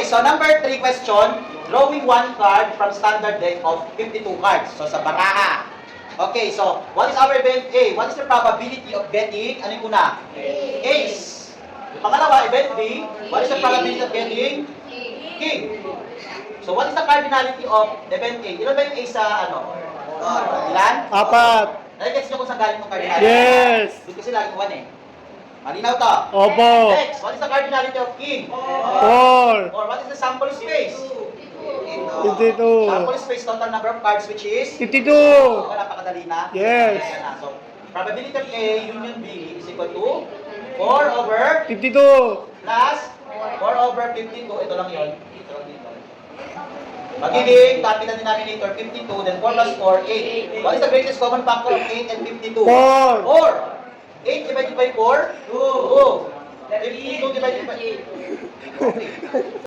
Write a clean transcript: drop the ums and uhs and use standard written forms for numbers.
so number 3 question, drawing one card from standard deck of 52 cards. So sa baraha. Okay, so what is our event A? What is the probability of getting, ano yung una? Ace. Yung pangalawa, event B, what is the probability of getting? King. So what is the cardinality of event A? Ilan ba yung ace sa ano? Ilan? 4. Nagigets nyo kung saan galing yung cardinality? Yes. Dito kasi lagi 1 eh. Malinaw to. Opo. Next, what is the cardinality of king? 4. Or what is the sample space? 52. Sample space, total number of cards which is? 52. Oh, napakadali na. Yes. Ayan na. So, probability of A union B is equal to 4 over 52. plus 4 over 52. Ito lang yun. Ito lang dito. Magiging capital denominator 52, then 4 plus 4, 8. What is the greatest common factor of 8 and 52? 4. 4. 8 divided by 4? 2. 52 divided by 8.